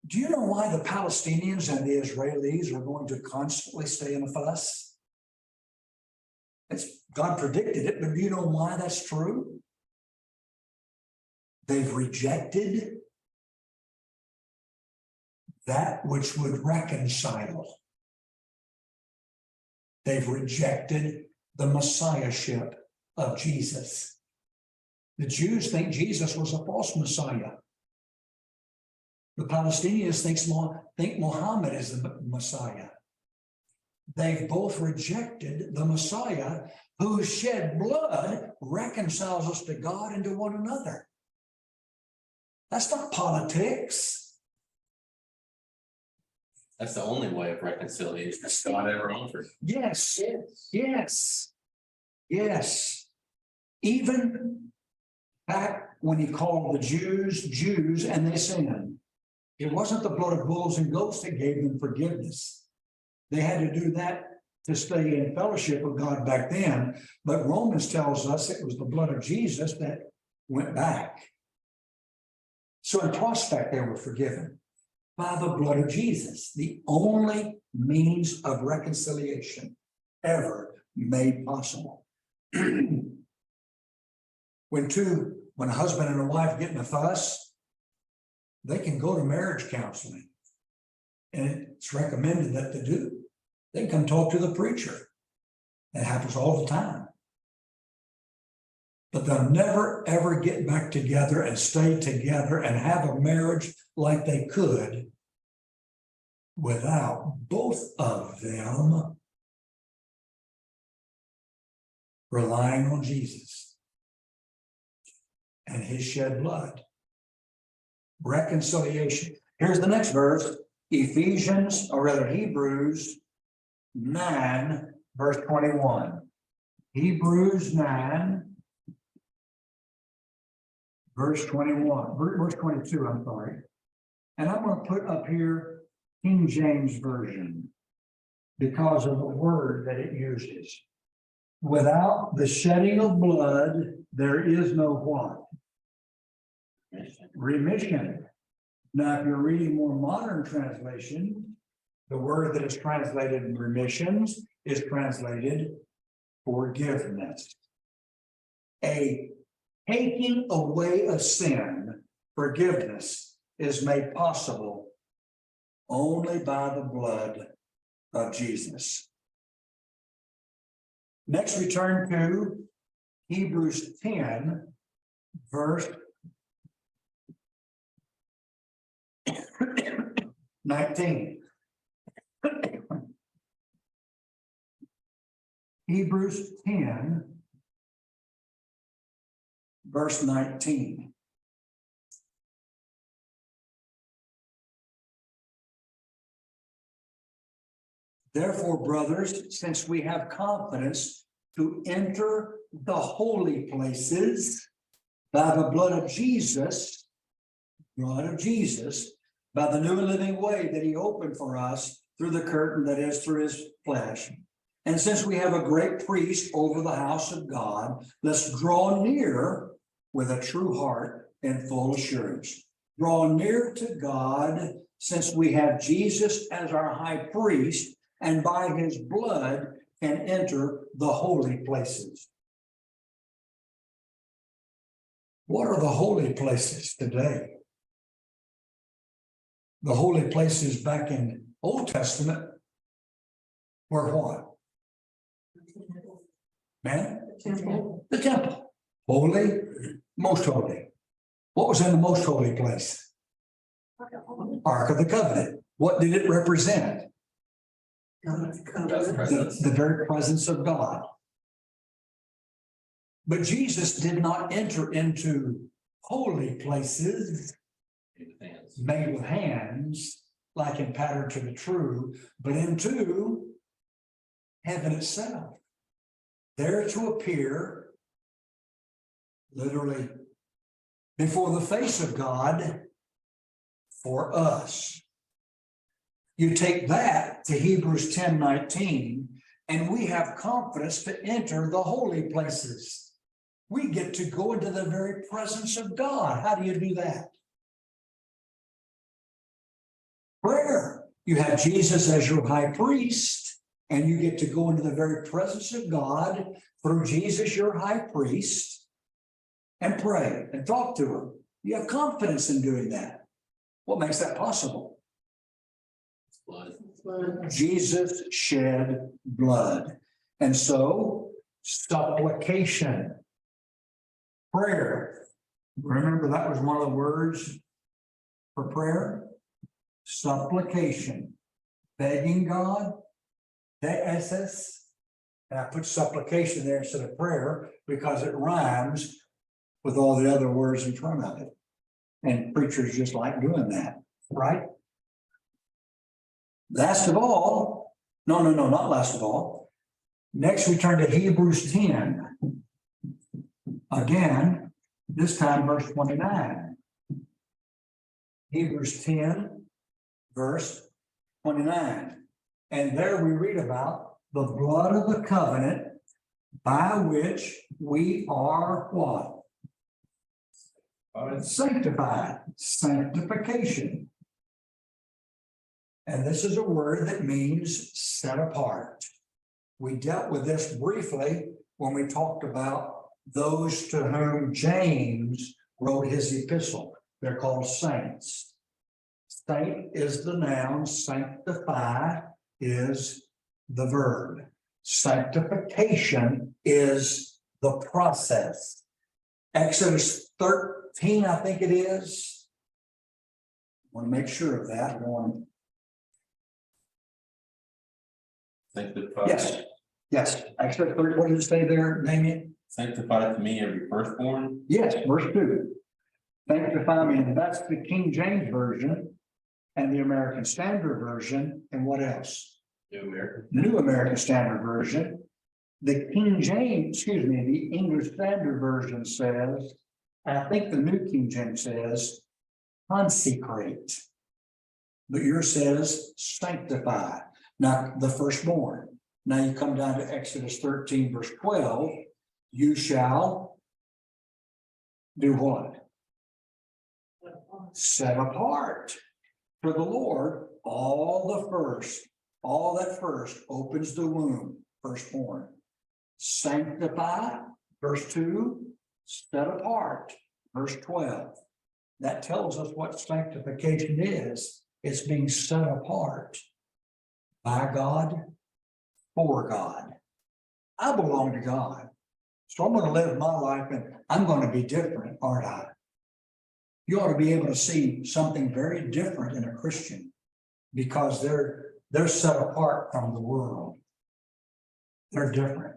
Do you know why the Palestinians and the Israelis are going to constantly stay in a fuss? God predicted it, but do you know why that's true? They've rejected that which would reconcile. They've rejected the Messiahship of Jesus. The Jews think Jesus was a false Messiah. The Palestinians think Muhammad is the Messiah. They've both rejected the Messiah whose shed blood reconciles us to God and to one another. That's not politics. That's the only way of reconciliation God ever offered. Yes, yes, yes. Even back when he called the Jews and they sinned, it wasn't the blood of bulls and goats that gave them forgiveness. They had to do that to stay in fellowship with God back then. But Romans tells us it was the blood of Jesus that went back. So in prospect, they were forgiven by the blood of Jesus, the only means of reconciliation ever made possible. When a husband and a wife get in a fuss, they can go to marriage counseling. And it's recommended that they do. They can come talk to the preacher. That happens all the time. But they'll never, ever get back together and stay together and have a marriage like they could without both of them relying on Jesus and his shed blood. Reconciliation. Here's the next verse, Hebrews 9, verse 21. Hebrews 9, verse 21, verse 22, I'm sorry. And I'm going to put up here King James Version because of the word that it uses. Without the shedding of blood, there is no what? Remission. Now, if you're reading more modern translation, the word that is translated in remissions is translated forgiveness. A taking away of sin, forgiveness, is made possible only by the blood of Jesus. Next, we turn to Hebrews 10, verse 19. Hebrews 10, verse 19. Therefore, brothers, since we have confidence to enter the holy places by the blood of Jesus, by the new and living way that he opened for us through the curtain that is through his flesh. And since we have a great priest over the house of God, let's draw near with a true heart and full assurance. Draw near to God, since we have Jesus as our high priest, and by his blood can enter the holy places. What are the holy places today? The holy places back in Old Testament were what? Man? The temple. Holy, most holy. What was in the most holy place? Ark of the Covenant. What did it represent? The very presence of God. But Jesus did not enter into holy places made with hands, like in pattern to the true, but into heaven itself, there to appear literally before the face of God for us. You take that to Hebrews 10:19, and we have confidence to enter the holy places. We get to go into the very presence of God. How do you do that? prayer. You have Jesus as your high priest, and you get to go into the very presence of God through Jesus, your high priest, and pray and talk to him. You have confidence in doing that. What makes that possible? Blood. Jesus shed blood. And so, supplication, prayer. Remember, that was one of the words for prayer. Supplication, begging God, SS. And I put supplication there instead of prayer because it rhymes with all the other words in front of it. And preachers just like doing that, right? Last of all, no, not last of all. Next, we turn to Hebrews 10. Again, this time verse 29. Hebrews 10, verse 29. And there we read about the blood of the covenant by which we are what? Sanctified, sanctification. And this is a word that means set apart. We dealt with this briefly when we talked about those to whom James wrote his epistle. They're called saints. Saint is the noun, sanctify is the verb. Sanctification is the process. Exodus 13, I think it is. I want to make sure of that. Sanctify. Yes. Exodus 13, what did it say there? Name it. Sanctify to me every firstborn. Yes, verse 2. Sanctify me, and that's the King James Version and the American Standard Version, and what else? New American Standard Version. The the English Standard Version says, and I think the New King James says, consecrate. But yours says sanctify, not the firstborn. Now you come down to Exodus 13, verse 12, you shall do what? Set apart for the Lord all that first opens the womb, firstborn. Sanctify, verse 2, set apart, verse 12. That tells us what sanctification is. It's being set apart by God, for God. I belong to God. So I'm going to live my life and I'm going to be different, aren't I? You ought to be able to see something very different in a Christian because they're set apart from the world. They're different.